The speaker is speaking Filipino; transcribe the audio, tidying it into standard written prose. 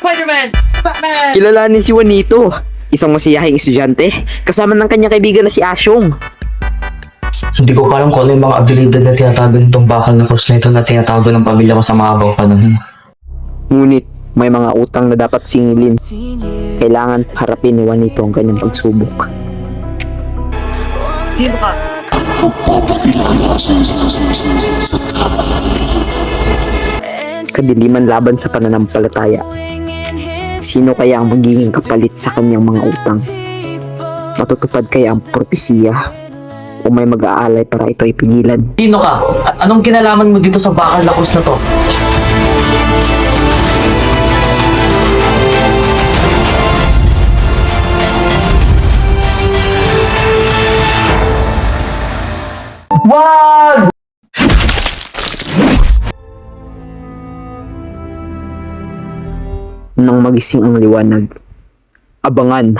Spider-Man! Batman! Kilalanin si Juanito, isang masiyahing estudyante, kasama ng kanyang kaibigan na si Asyong. Hindi ko pa alam kung ano yung mga abilidad na tinatago nitong bakal na cross na ito na tinatago ng pamilya ko sa mahabang panahon. Ngunit may mga utang na dapat singilin. Kailangan harapin ni Juanito ang kanyang pagsubok. Sino ka? Kadiliman laban sa pananampalataya. Sino kaya ang magiging kapalit sa kanyang mga utang? Matutupad kaya ang propesiya? O may mag-aalay para ito ay pigilan? Sino ka? At anong kinalaman mo dito sa bakal na cross na to? Wag! Nang magising ang liwanag, abangan